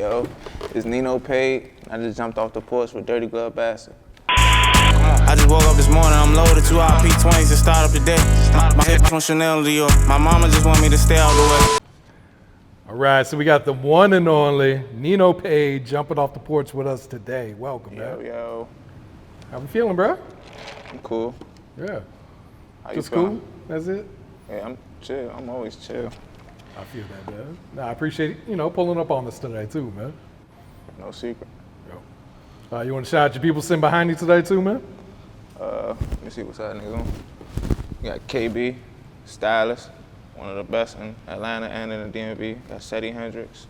Yo, it's Nino Paid. I just jumped off the porch with Dirty Glove Bastard. I just woke up this morning, I'm loaded 2 RP20s to start up the day. My head from Chanel to Dior. My mama just want me to stay out the way. All right, so we got the one and only Nino Paid jumping off the porch with us today. Welcome, man. Yo. How we feeling, bro? I'm cool. Yeah. How Just you feeling? cool? That's it? Yeah, I'm chill. I'm always chill. I feel that, man. Nah, I appreciate, pulling up on us today, too, man. No secret. Yo. You want to shout out your people sitting behind you today, too, man? Let me see what's that niggas on. We got KB, stylist, one of the best in Atlanta and in the DMV. Got Seddy Hendrinx,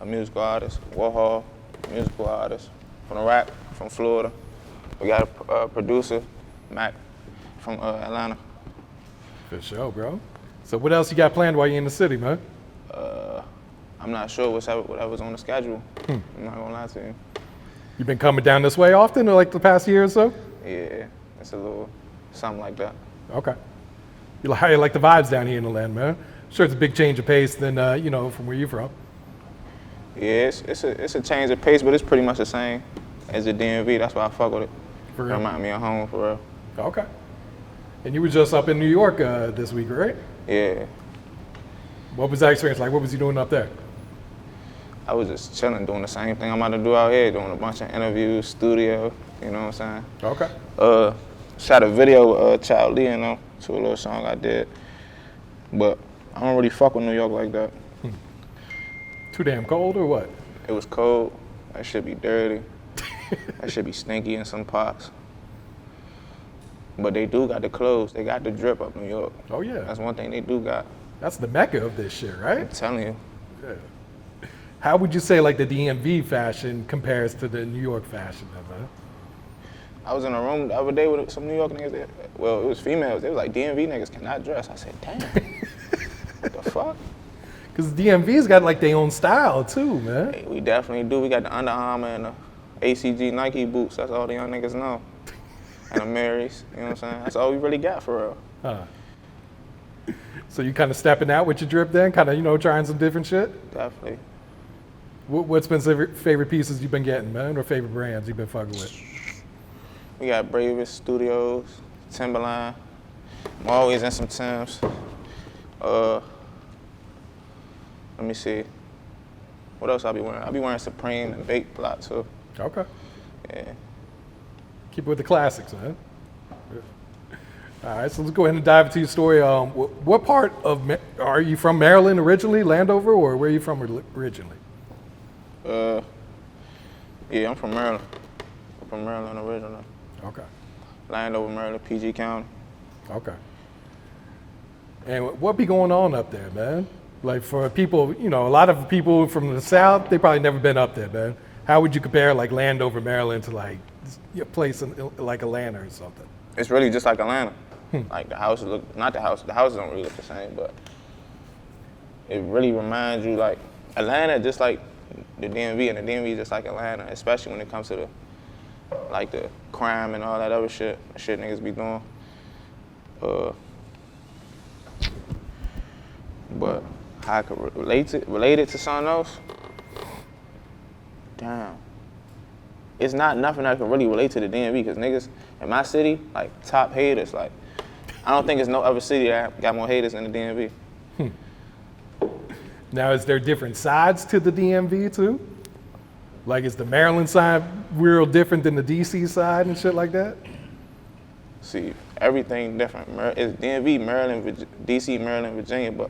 a musical artist. Warhol, musical artist. From the rap, from Florida. We got a producer, Mac, from Atlanta. For sure, bro. So what else you got planned while you're in the city, man? I'm not sure whatever's on the schedule. I'm not gonna lie to you. You been coming down this way often, or like the past year or so? Yeah, it's a little something like that. Okay. How you like the vibes down here in the land, man? Sure, it's a big change of pace than from where you're from. Yeah, it's a change of pace, but it's pretty much the same as the DMV. That's why I fuck with it. For real? Remind me of home, for real. Okay. And you were just up in New York this week, right? Yeah. What was that experience like? What was you doing up there? I was just chilling, doing the same thing I'm about to do out here, doing a bunch of interviews, studio, you know what I'm saying? Okay. Shot a video with Child Lee, to a little song I did. But I don't really fuck with New York like that. Too damn cold or what? It was cold. That should be dirty. That should be stinky in some parts. But they do got the clothes. They got the drip up New York. Oh, yeah. That's one thing they do got. That's the mecca of this shit, right? I'm telling you. Yeah. How would you say like the DMV fashion compares to the New York fashion, man? I was in a room the other day with some New York niggas. Well, it was females. They was like, DMV niggas cannot dress. I said, damn. What the fuck? Because DMV's got like their own style too, man. Hey, we definitely do. We got the Under Armour and the ACG Nike boots. That's all the young niggas know. And the Marys, you know what I'm saying? That's all we really got for real. Huh. So you kind of stepping out with your drip then? Kind of, trying some different shit? Definitely. What's been some favorite pieces you've been getting, man? Or favorite brands you've been fucking with? We got Bravest Studios, Timberline. I'm always in some Timbs. Let me see. What else I be wearing? I be wearing Supreme and Baked a lot too. Okay. Yeah. Keep it with the classics, man. All right, so let's go ahead and dive into your story. What part of, are you from Maryland originally, Landover, or where are you from originally? Yeah, I'm from Maryland. I'm from Maryland originally. Okay. Landover Maryland, PG County. Okay. And what be going on up there, man? Like for people, a lot of people from the South, they probably never been up there, man. How would you compare like Landover, Maryland to like a place like Atlanta or something? It's really just like Atlanta. Like the houses look, not the houses don't really look the same, but it really reminds you like Atlanta just like the DMV, and the DMV just like Atlanta, especially when it comes to the crime and all that other shit niggas be doing. But how I could relate it to something else? Damn. It's not nothing I can really relate to the DMV, because niggas in my city, like top haters, like I don't think there's no other city that got more haters than the DMV. Now, is there different sides to the DMV too? Like, is the Maryland side real different than the DC side and shit like that? See, everything different. It's DMV, Maryland, DC, Maryland, Virginia, but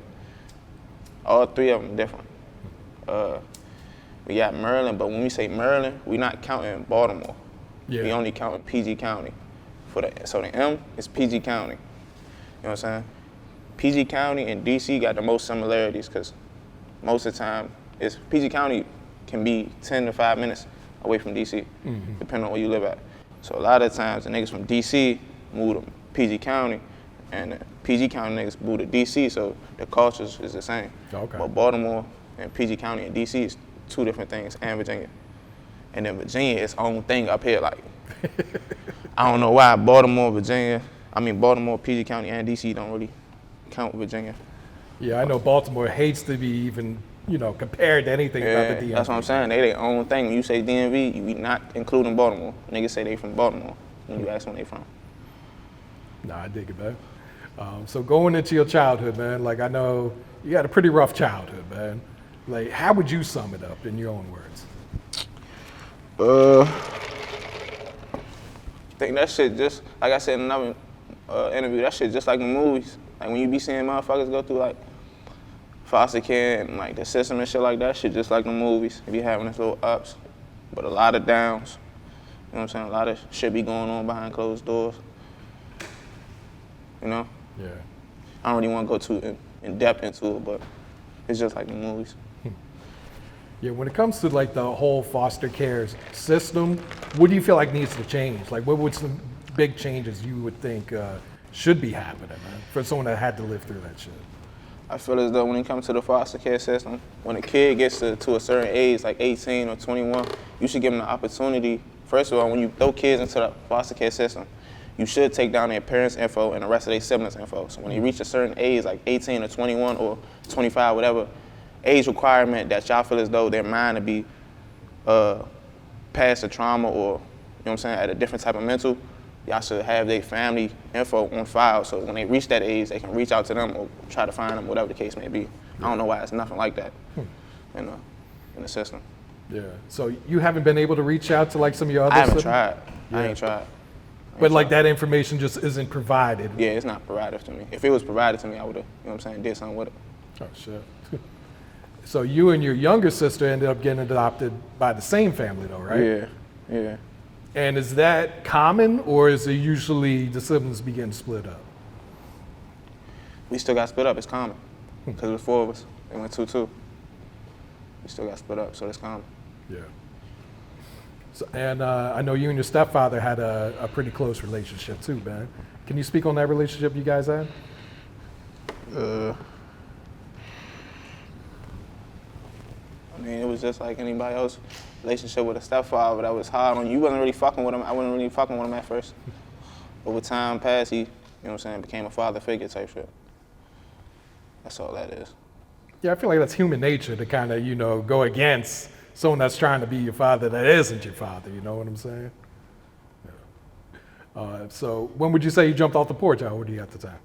all three of them different. We got Maryland, but when we say Maryland, we're not counting Baltimore. Yeah. We only counting PG County. So the M is PG County. You know what I'm saying? PG County and DC got the most similarities, because most of the time, PG County can be 10 to 5 minutes away from DC, depending on where you live at. So a lot of times, the niggas from DC move to PG County, and the PG County niggas move to DC, so the cultures is the same. Okay. But Baltimore and PG County and DC is two different things, and Virginia. And then Virginia is its own thing up here, like, I don't know why Baltimore, PG County and DC don't really count Virginia. Yeah, I know Baltimore hates to be even compared to anything about the DMV. That's what I'm saying. They their own thing. When you say DMV, you not including Baltimore. Niggas say they from Baltimore when you ask when they from. Nah, I dig it, man. So going into your childhood, man, like I know you had a pretty rough childhood, man. Like, how would you sum it up in your own words? I think that shit just, like I said in another interview, that shit just like the movies. Like when you be seeing motherfuckers go through like foster care and like the system and shit like that, shit just like the movies. You be having this little ups, but a lot of downs. You know what I'm saying? A lot of shit be going on behind closed doors. You know? Yeah. I don't really want to go too in depth into it, but it's just like the movies. Yeah, when it comes to like the whole foster care system, what do you feel like needs to change? Like what would some big changes you would think should be happening, man, for someone that had to live through that shit? I feel as though when it comes to the foster care system, when a kid gets to a certain age, like 18 or 21, you should give them the opportunity. First of all, when you throw kids into the foster care system, you should take down their parents' info and the rest of their siblings' info. So when they reach a certain age, like 18 or 21 or 25, whatever, age requirement that y'all feel as though their mind to be past the trauma or, you know what I'm saying, at a different type of mental, y'all should have their family info on file so when they reach that age, they can reach out to them or try to find them, whatever the case may be. I don't know why it's nothing like that in the system. Yeah, so you haven't been able to reach out to like some of your other I haven't siblings? tried. Yeah. I ain't tried. But like that information just isn't provided? Yeah, it's not provided to me. If it was provided to me, I would have, you know what I'm saying, did something with it. Oh, shit. So you and your younger sister ended up getting adopted by the same family though, right? Yeah. And is that common, or is it usually the siblings begin to split up? We still got split up, it's common. Because it was 4 of us, they went 2-2. We still got split up, so it's common. Yeah. So, and I know you and your stepfather had a pretty close relationship too, man. Can you speak on that relationship you guys had? I mean, it was just like anybody else relationship with a stepfather that was hard on you. You wasn't really fucking with him. I wasn't really fucking with him at first. Over time passed, he, you know what I'm saying, became a father figure type shit. That's all that is. Yeah, I feel like that's human nature to kind of, go against someone that's trying to be your father that isn't your father, you know what I'm saying? Yeah. So when would you say you jumped off the porch? How old were you at the time?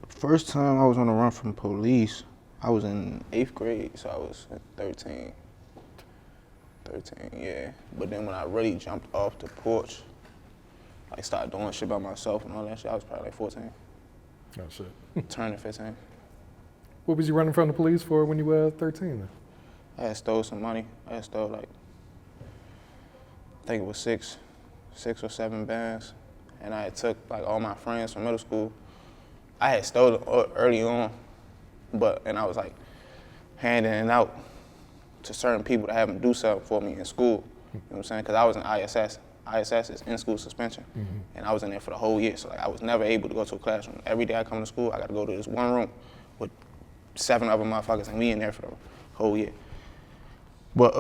First time I was on the run from police, I was in 8th grade, so I was 13. 13, yeah. But then when I really jumped off the porch, like started doing shit by myself and all that shit, I was probably like 14. Oh, shit. Turning 15. What was you running from the police for when you were 13 then? I had stole some money. I had stole like, I think it was six or 7 bands. And I had took like all my friends from middle school. I had stolen early on, and I was like handing it out to certain people to have them do something for me in school. You know what I'm saying? Because I was in ISS. ISS is in-school suspension. And I was in there for the whole year. So like I was never able to go to a classroom. Every day I come to school, I got to go to this one room with 7 other motherfuckers and we in there for the whole year. But,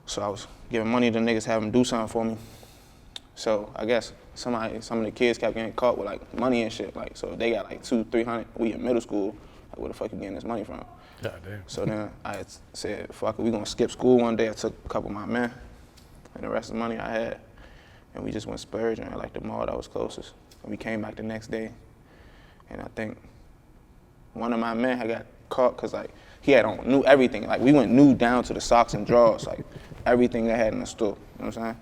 so I was giving money to niggas, have them do something for me. So I guess some of the kids kept getting caught with like money and shit. Like, so if they got like $200-300, we in middle school, like where the fuck you getting this money from? God damn. So then I had said, fuck it, we gonna skip school one day. I took a couple of my men and the rest of the money I had. And we just went splurging at like the mall that was closest. And we came back the next day. And I think one of my men had got caught because like he had on knew everything. Like we went nude down to the socks and drawers, like everything they had in the store, you know what I'm saying?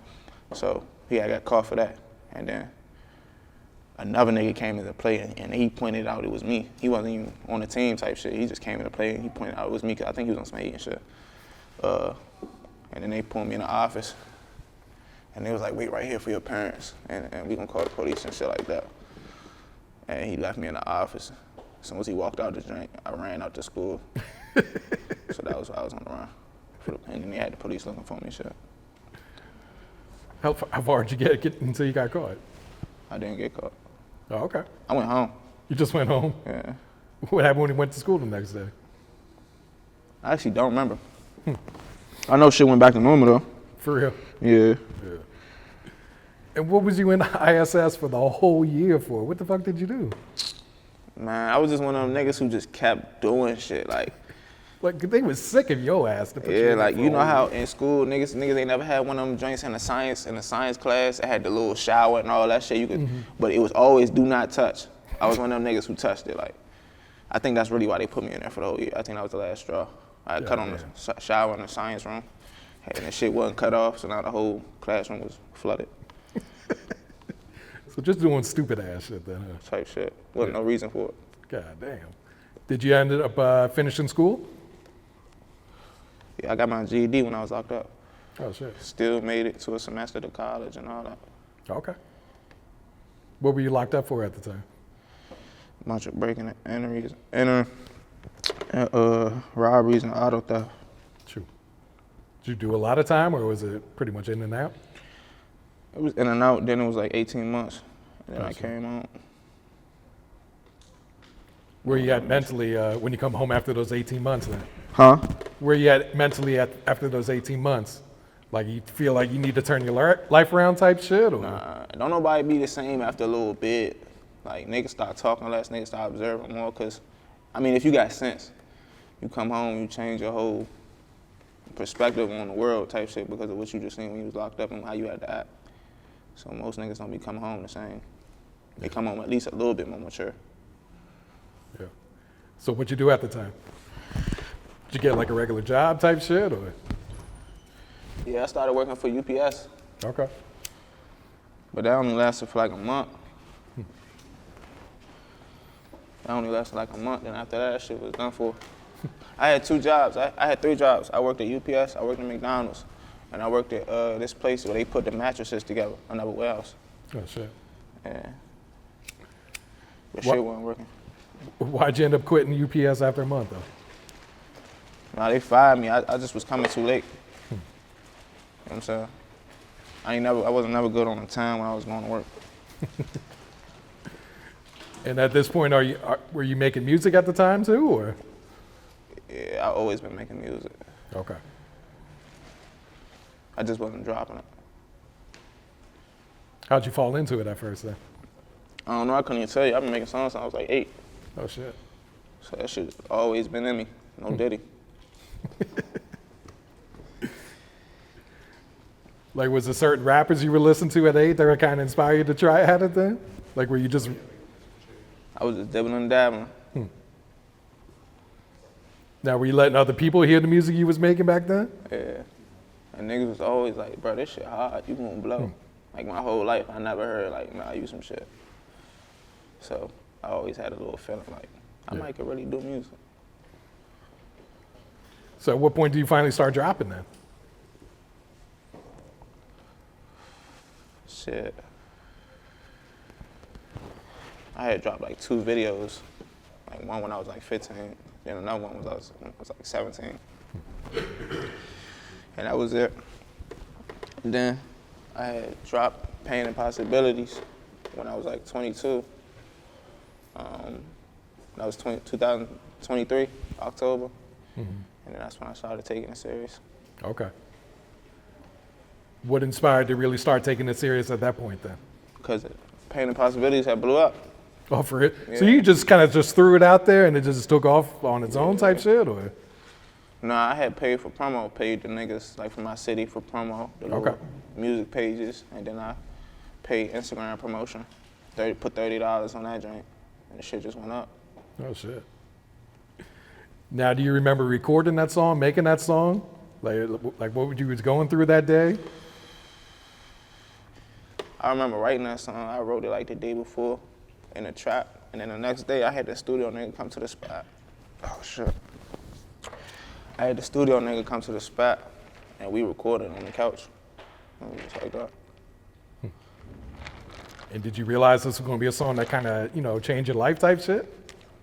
So he had got caught for that. And then another nigga came into play and he pointed out it was me. He wasn't even on the team type shit. He just came into play and he pointed out it was me because I think he was on some eating shit. And then they pulled me in the office and they was like, wait right here for your parents and we gonna call the police and shit like that. And he left me in the office. As soon as he walked out the drink, I ran out to school. So that was why I was on the run. And then they had the police looking for me and shit. How far did you get until you got caught? I didn't get caught. Oh, okay. I went home. You just went home? Yeah. What happened when you went to school the next day? I actually don't remember. I know shit went back to normal though. For real? Yeah. And what was you in ISS for the whole year for? What the fuck did you do? Man, I was just one of them niggas who just kept doing shit. Like they was sick of your ass to put you yeah, in like for you a know whole how year. in school niggas ain't never had one of them joints in the science class. It had the little shower and all that shit. You could, but it was always do not touch. I was one of them niggas who touched it. Like I think that's really why they put me in there for the whole year. I think that was the last straw. I had cut on the shower in the science room, and the shit wasn't cut off, so now the whole classroom was flooded. So just doing stupid ass shit then, huh? Type shit. Wasn't no reason for it. God damn. Did you end up finishing school? Yeah, I got my GED when I was locked up. Oh shit. Still made it to a semester to college and all that. Okay. What were you locked up for at the time? Bunch of breaking and entering, robberies and auto theft. True. Did you do a lot of time, or was it pretty much in and out? It was in and out, then it was like 18 months. And then I Gotcha. came out. Where you at mentally when you come home after those 18 months then? Huh? Where you at mentally after those 18 months? Like you feel like you need to turn your life around type shit? Or? Don't nobody be the same after a little bit. Like niggas start talking less, niggas start observing more, cause, I mean, if you got sense, you come home, you change your whole perspective on the world type shit because of what you just seen when you was locked up and how you had to act. So most niggas don't be coming home the same. They come home at least a little bit more mature. Yeah. So what you do at the time? Did you get like a regular job type shit or? Yeah, I started working for UPS, Okay. but that only lasted for like a month. That only lasted like a month, and after that shit was done for. I had 2 jobs. I had 3 jobs. I worked at UPS, I worked at McDonald's, and I worked at this place where they put the mattresses together, another warehouse. Oh shit. Yeah. But What- shit wasn't working. Why'd you end up quitting UPS after a month though? Nah, they fired me. I just was coming too late. You know what I'm saying? I wasn't never good on the time when I was going to work. And at this point, were you making music at the time too, or? Yeah, I always been making music. Okay. I just wasn't dropping it. How'd you fall into it at first then? I don't know, I couldn't even tell you. I've been making songs since I was like 8. Oh shit. So that shit's always been in me. No Diddy. Like, was there certain rappers you were listening to at 8 that were kind of inspire you to try at it then? Like, were you just? I was just dibbling and dabbling. Now, were you letting other people hear the music you was making back then? Yeah. And niggas was always like, bro, this shit hard. You gonna blow. Like my whole life, I never heard like, nah, you some shit. So I always had a little feeling like, I might could really do music. So at what point do you finally start dropping then? Shit. I had dropped like 2 videos. Like one when I was like 15, then another one when I was like 17. And that was it. And then I had dropped Pain and Possibilities when I was like 22. That was 2023, October. And then that's when I started taking it serious. Okay. What inspired you to really start taking it serious at that point then? Because Pain and Possibilities had blew up. Oh, for it? Yeah. So you just kind of just threw it out there and it just took off on its own type shit, or? Nah, I had paid for promo, paid the niggas like from my city for promo, the little music pages, and then I paid Instagram promotion. Put $30 on that joint, and the shit just went up. Oh shit. Now, do you remember recording that song, making that song? Like what you was going through that day? I remember writing that song. I wrote it like the day before in the trap, and then the next day I had the studio nigga come to the spot. Oh shit. I had the studio nigga come to the spot, and we recorded on the couch. And it was just like that. And did you realize this was going to be a song that kind of, changed your life type shit?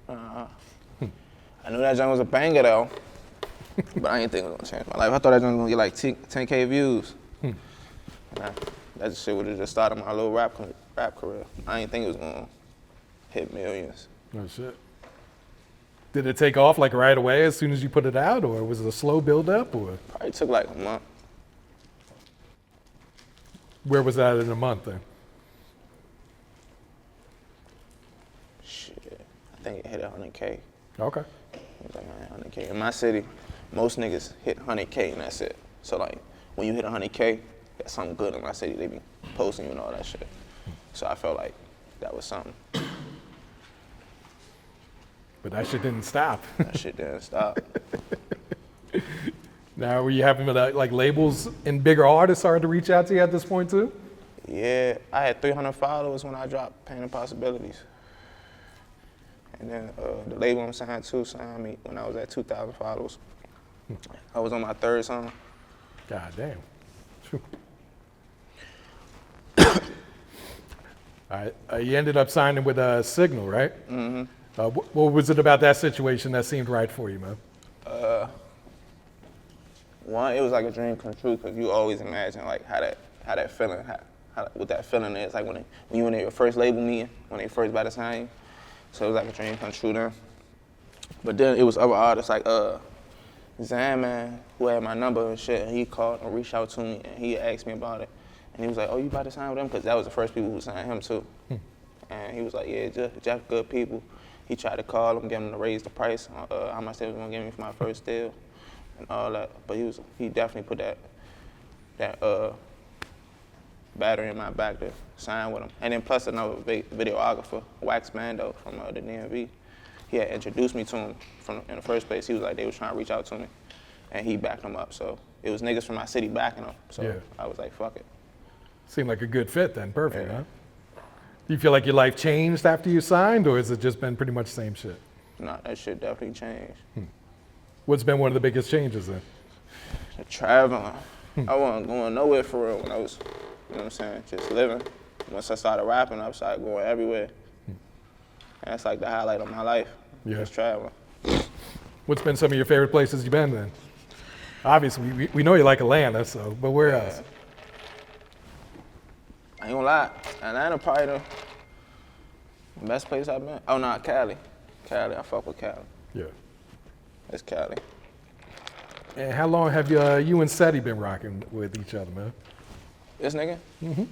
I knew that joint was a banger though, but I didn't think it was gonna change my life. I thought that joint was gonna get like 10K views. That shit would have just started my little rap career. I didn't think it was gonna hit millions. Oh shit. Did it take off like right away as soon as you put it out, or was it a slow build up, or? Probably took like a month. Where was that in a month then? Shit, I think it hit 100K. Okay. It was like 100K. In my city, most niggas hit 100K and that's it. So like, when you hit 100K, that's something good in my city. They be posting you and all that shit. So I felt like that was something. But that shit didn't stop. That shit didn't stop. Now, were you having like labels and bigger artists started to reach out to you at this point too? Yeah, I had 300 followers when I dropped Pain and Possibilities. And then the label I'm signed to signed me when I was at 2,000 followers. I was on my third song. God damn. All right, you ended up signing with Signal, right? Mm-hmm. What was it about that situation that seemed right for you, man? One, it was like a dream come true because you always imagine like how that feeling, what that feeling is like when you in your first label meeting, when they first about to sign you. So it was like a dream come true then. But then it was other artists like Zan, man, who had my number and shit, and he called and reached out to me and he asked me about it. And he was like, oh, you about to sign with them? Because that was the first people who signed him too. And he was like, yeah, Jeff good people. He tried to call him, get him to raise the price, how much they was gonna give me for my first deal and all that. But he definitely put that battery in my back to sign with him. And then plus another videographer, Wax Mando from the DMV. He had introduced me to him in the first place. He was like, they was trying to reach out to me and he backed him up. So it was niggas from my city backing him. So yeah. I was like, fuck it. Seemed like a good fit then, perfect, huh? Do you feel like your life changed after you signed, or has it just been pretty much the same shit? Nah, that shit definitely changed. What's been one of the biggest changes then? The traveling. I wasn't going nowhere for real when I was, you know what I'm saying, just living. Once I started rapping, I started going everywhere. And that's like the highlight of my life, just traveling. What's been some of your favorite places you've been then? Obviously, we know you like Atlanta, but where else? I ain't gonna lie, Atlanta probably the best place I've been. Oh, no, Cali. I fuck with Cali. Yeah. It's Cali. And how long have you and Seddy been rocking with each other, man? This nigga? Mm-hmm.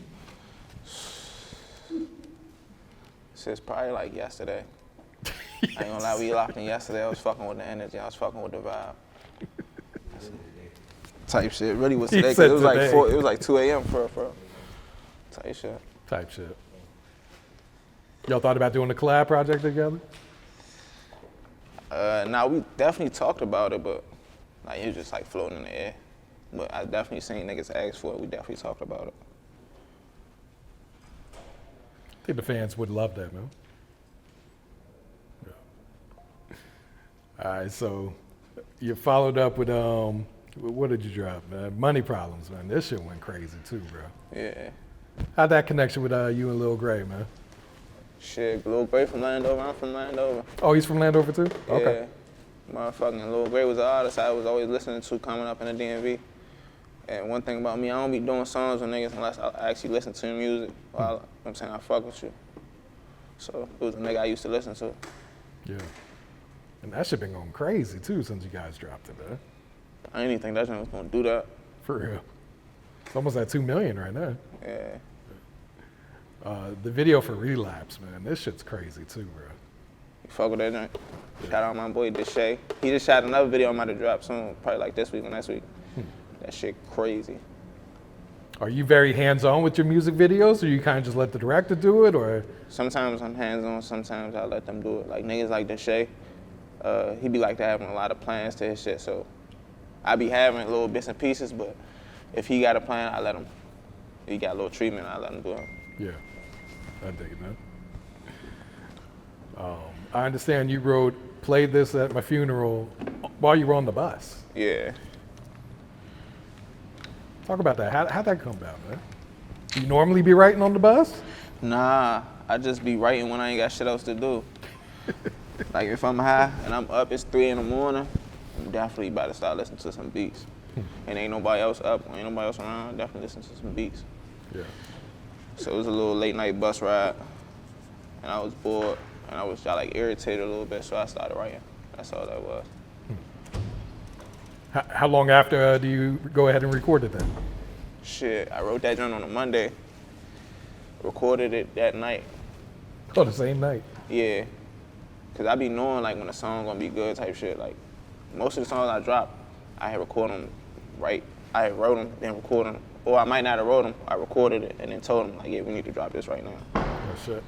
Since probably like yesterday. Yes. I ain't gonna lie, we locked in yesterday. I was fucking with the energy. I was fucking with the vibe. Type shit. Really was today, 'cause it was like 4, it was like 2 a.m. for real. Type shit. Y'all thought about doing a collab project together? Nah, we definitely talked about it, but like it was just like floating in the air. But I definitely seen niggas ask for it. We definitely talked about it. I think the fans would love that, man. Yeah. All right, so you followed up with what did you drop, man? Money Problems, man. This shit went crazy too, bro. Yeah. How'd that connection with you and Lil Gray, man? Shit, Lil Gray from Landover. I'm from Landover. Oh, he's from Landover too? Yeah. Okay. Motherfucking Lil Gray was an artist I was always listening to coming up in the DMV. And one thing about me, I don't be doing songs with niggas unless I actually listen to music. While I'm saying I fuck with you. So it was a nigga I used to listen to. Yeah. And that shit been going crazy too since you guys dropped it, man. I didn't even think that shit was gonna do that. For real. It's almost at 2 million right now. Yeah. The video for Relapse, man, this shit's crazy too, bro. You fuck with that joint? Shout out my boy Deshay. He just shot another video I'm about to drop soon, probably like this week or next week. That shit crazy. Are you very hands-on with your music videos, or you kind of just let the director do it, or? Sometimes I'm hands-on, sometimes I let them do it. Like niggas like Deshay, he be like to having a lot of plans to his shit, so I be having little bits and pieces, but if he got a plan, I let him. He got a little treatment, I let him do it. Yeah, I dig it, man. I understand you played this at my funeral while you were on the bus. Yeah. Talk about that. How'd that come about, man? Do you normally be writing on the bus? Nah, I just be writing when I ain't got shit else to do. Like if I'm high and I'm up, it's 3 in the morning, I'm definitely about to start listening to some beats. And ain't nobody else up, ain't nobody else around, definitely listen to some beats. Yeah. So it was a little late night bus ride, and I was bored, and I was like irritated a little bit, so I started writing. That's all that was. How long after do you go ahead and record it then? Shit, I wrote that joint on a Monday, recorded it that night. Oh, the same night. Yeah, cause I be knowing like when a song gonna be good type shit. Like most of the songs I drop, I had recorded them right. I had wrote them, then recorded them, or I might not have wrote them. I recorded it and then told them like, yeah, we need to drop this right now. Oh shit.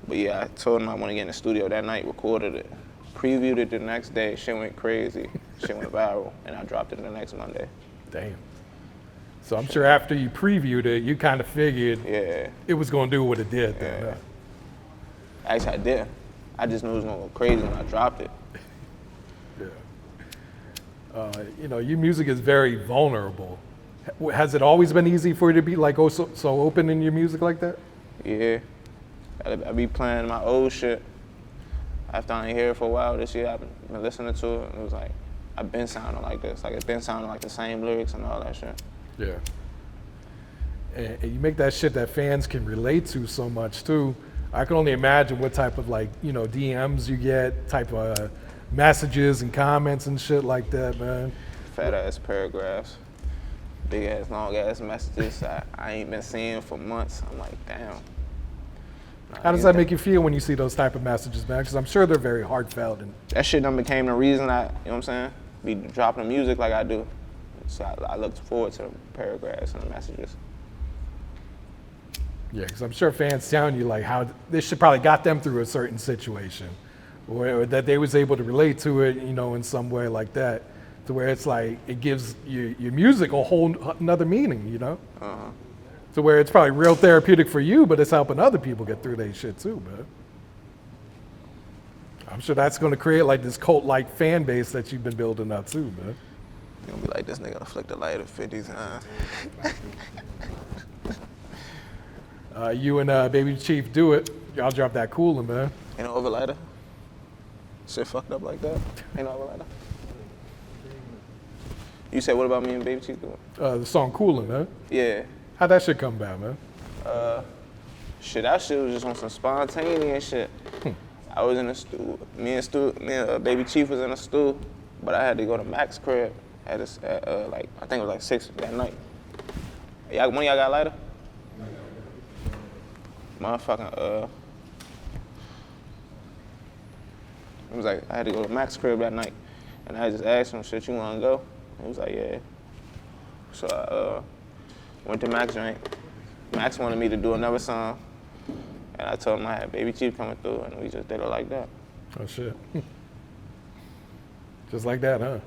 But yeah, I told them I want to get in the studio that night, recorded it, previewed it the next day. Shit went crazy, shit went viral, and I dropped it the next Monday. Damn. So I'm sure after you previewed it, you kind of figured Yeah. it was going to do what it did. Then, Yeah. huh? Actually, I didn't. I just knew it was gonna go crazy when I dropped it. Yeah. You know, your music is very vulnerable. Has it always been easy for you to be like so open in your music like that? Yeah. I be playing my old shit. After I ain't hear it for a while this year, I've been listening to it, and it was like, I've been sounding like this. Like, it's been sounding like the same lyrics and all that shit. Yeah. And you make that shit that fans can relate to so much too. I can only imagine what type of like, you know, DMs you get, type of messages and comments and shit like that, man. Fat ass paragraphs, big ass, long ass messages I ain't been seeing for months. I'm like, damn. How does that make you feel when you see those type of messages, man? Because I'm sure they're very heartfelt. And That shit done became the reason you know what I'm saying? Be dropping the music like I do. So I look forward to the paragraphs and the messages. yeah, because I'm sure fans telling you like how this shit probably got them through a certain situation, or that they was able to relate to it, you know, in some way like that, to where it's like it gives your music a whole another meaning, you know. Uh-huh. To where it's probably real therapeutic for you, but it's helping other people get through their shit too, man. I'm sure that's going to create like this cult-like fan base that you've been building up too, man. You gonna be like, this nigga flick the lighter 50 times. You and Baby Chief Do It. Y'all drop that COOLN, man. Ain't no overlighter? Shit fucked up like that? Ain't no overlighter? You said, what about me and Baby Chief doing? The song COOLN, man. Yeah. How'd that shit come about, man? Shit, that shit was just on some spontaneous shit. I was in the stew. Me and Baby Chief was in the stew, but I had to go to Mac's crib at like, I think it was like 6 that night. One of y'all got a lighter? Motherfucking, it was like, I had to go to Mac's crib that night, and I just asked him, shit, you wanna go? He was like, yeah. So I went to Mac's joint. Max wanted me to do another song, and I told him I had Baby Chief coming through, and we just did it like that. Oh shit. Just like that, huh?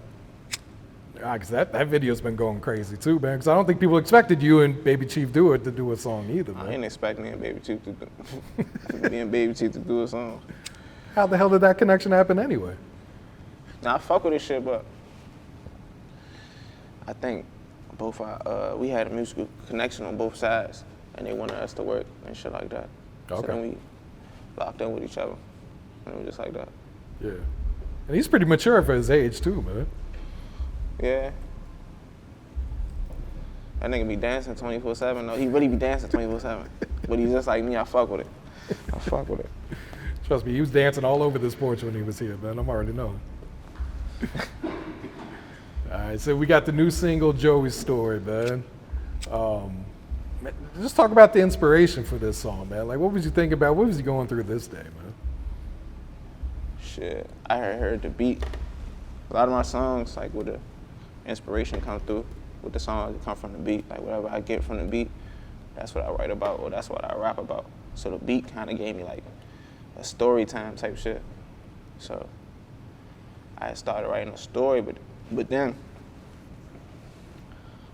Because that video's been going crazy too, man. Because I don't think people expected you and Baby Chief Do It to do a song either, man. I didn't expect me and Baby Chief to do a song. How the hell did that connection happen anyway? Now, I fuck with this shit, but I think both we had a musical connection on both sides, and they wanted us to work and shit like that. Okay. So then we locked in with each other, and it was just like that. Yeah. And he's pretty mature for his age too, man. Yeah. That nigga be dancing 24/7. No, he really be dancing 24/7. But he's just like me. I fuck with it. I fuck with it. Trust me, he was dancing all over this porch when he was here, man. I'm already knowing. All right, so we got the new single, Joey's Story, man. Just talk about the inspiration for this song, man. Like, what was you thinking about? What was you going through this day, man? Shit, I heard the beat. A lot of my songs, like, with the inspiration come through, with the songs that come from the beat. Like, whatever I get from the beat, that's what I write about, or that's what I rap about. So the beat kind of gave me, like, a story time type shit. So I started writing a story, but then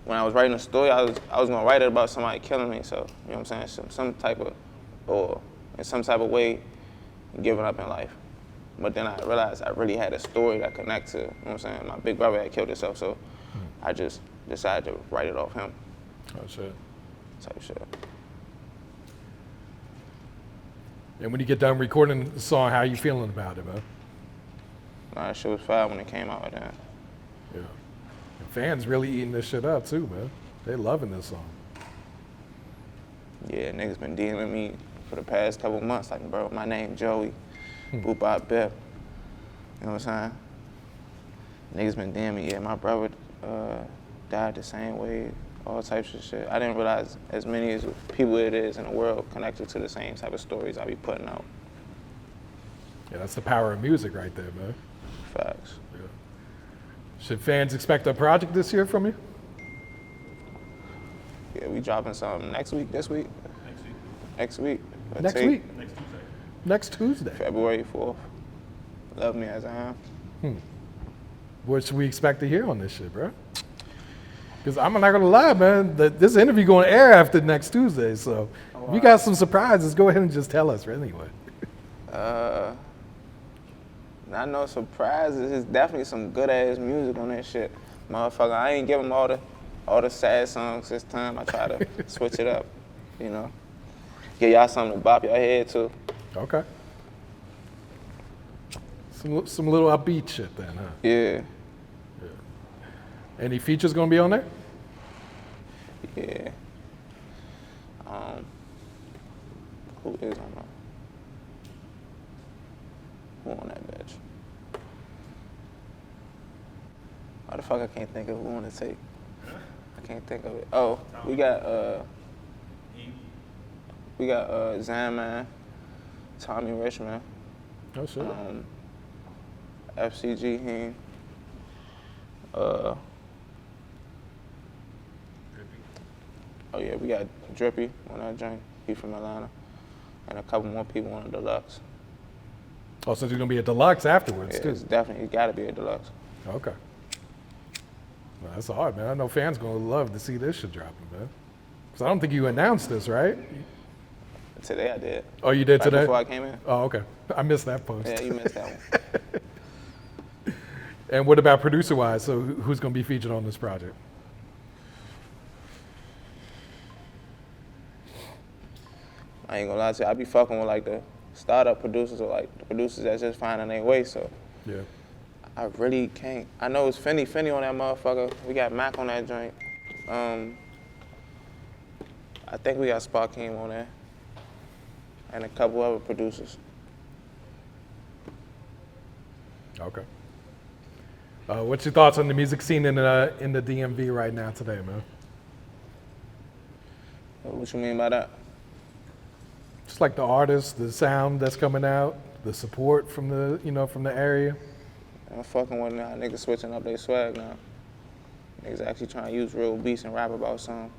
when I was writing a story, I was gonna write it about somebody killing me. So you know what I'm saying, some type of, or in some type of way, giving up in life. But then I realized I really had a story that connected to, you know what I'm saying, my big brother had killed himself. So I just decided to write it off him. Oh shit. Type shit. And when you get done recording the song, how you feeling about it, man? Nah, that shit was fire when it came out. Then. Yeah. And fans really eating this shit up too, man. They loving this song. Yeah, niggas been DMing me for the past couple months, like, bro, my name Joey, boop bop bip. You know what I'm saying? Niggas been DMing me, yeah, my brother died the same way all types of shit. I didn't realize as many as people it is in the world connected to the same type of stories I be putting out. Yeah, that's the power of music right there, man. Facts. Yeah. Should fans expect a project this year from you? Yeah, we dropping something next week, this week? Next week. Next week? Next Tuesday. February 4th. Love Me As I Am. What should we expect to hear on this shit, bro? Because I'm not gonna lie, man. This interview going to air after next Tuesday, so if you got some surprises, go ahead and just tell us anyway. Not no surprises. It's definitely some good ass music on that shit, motherfucker. I ain't give them all the sad songs this time. I try to switch it up, you know. Give y'all something to bop your head to. Okay. Some little upbeat shit then, huh? Yeah. Any features gonna be on there? Yeah. Who is on that? Who on that bitch? Why the fuck I can't think of who on the tape? I can't think of it. Oh, we got Zaman, Tommy Richmond, Oh shit. FCG Heen, oh yeah, we got Drippy on that joint. He from Atlanta, and a couple more people on the deluxe. Oh, so there's gonna be a deluxe afterwards Yeah, too. it's definitely got to be a deluxe. Okay. Well, that's hard, man. I know fans gonna love to see this shit dropping, man. Because I don't think you announced this, right? Today I did. Oh, you did Right today? before I came in. Oh, okay. I missed that post. Yeah, you missed that one. And what about producer-wise? So who's gonna be featured on this project? I ain't gonna lie to you. I be fucking with like the startup producers or like the producers that's just finding their way. So Yeah. I really can't. I know it's Finny on that motherfucker. We got Mac on that joint. I think we got Sparkeem on there, and a couple other producers. Okay. What's your thoughts on the music scene in the DMV right now today, man? What you mean by that? Just like the artists, the sound that's coming out, the support from the area. I'm fucking with now. Niggas switching up their swag now. Niggas actually trying to use real beats and rap about something.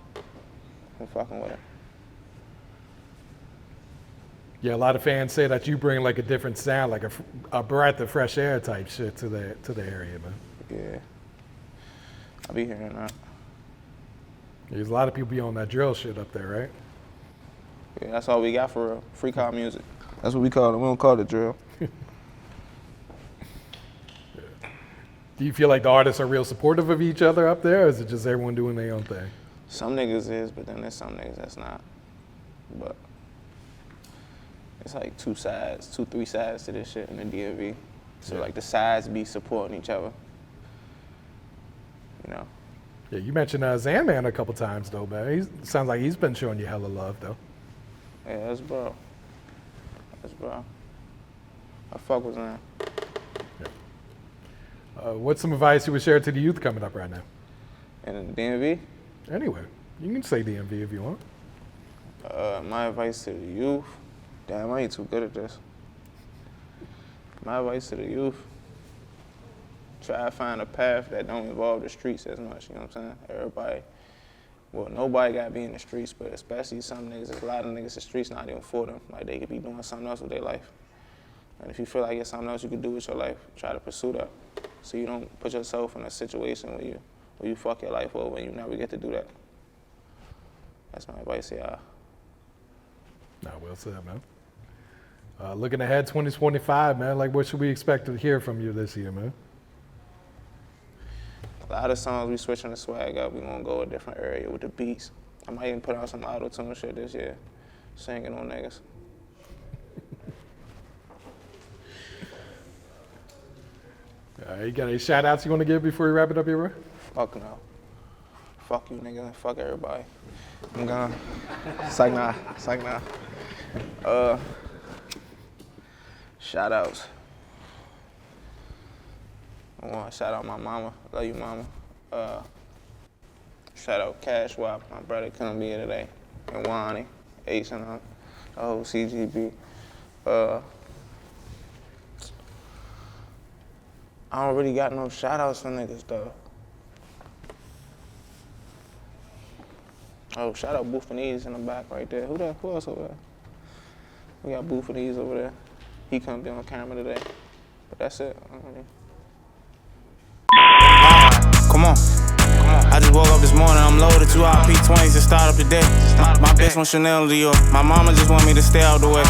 I'm fucking with it. Yeah, a lot of fans say that you bring like a different sound, like a breath of fresh air type shit to the area, man. Yeah. I be hearing that. There's a lot of people be on that drill shit up there, right? Yeah, that's all we got for real. Free call music. That's what we call it. We don't call it drill. Do you feel like the artists are real supportive of each other up there, or is it just everyone doing their own thing? Some niggas is, but then there's some niggas that's not. But it's like two, three sides to this shit in the DMV. So like the sides be supporting each other. You know? Yeah, you mentioned Zanman a couple times though, man. He sounds like he's been showing you hella love though. Yeah, that's bro. That's bro. I fuck with Zan. What's some advice you would share to the youth coming up right now? In the DMV, Anyway, you can say DMV if you want. my advice to the youth, damn, I ain't too good at this. My advice to the youth, try to find a path that don't involve the streets as much, you know what I'm saying? Nobody got to be in the streets, but especially some niggas, there's a lot of niggas, the streets not even for them. Like they could be doing something else with their life. And if you feel like there's something else you could do with your life, try to pursue that. So you don't put yourself in a situation where you fuck your life over and you never get to do that. That's my advice to y'all. Nah, well said, man. Looking ahead, 2025, man. Like, what should we expect to hear from you this year, man? A lot of songs we switching the swag up. We gonna go a different area with the beats. I might even put out some auto-tune shit this year, singing on niggas. You got any shout outs you want to give before we wrap it up here, bro? Fuck no. Fuck you, nigga. Fuck everybody. I'm gone. Psych nah. Shout outs. I want to shout out my mama. Love you, mama. Shout out Cash Wop, my brother couldn't be here today. And Wani, Ace and the whole CGB. I don't really got no shout outs for niggas though. Oh, shout out Buffanese in the back right there. Who else over there? We got Buffanese over there. He couldn't be on camera today. But that's it. Come on. I just woke up this morning, I'm loaded 2 RP20s to start up the day. My bitch want Chanel Dior. My mama just want me to stay out the way.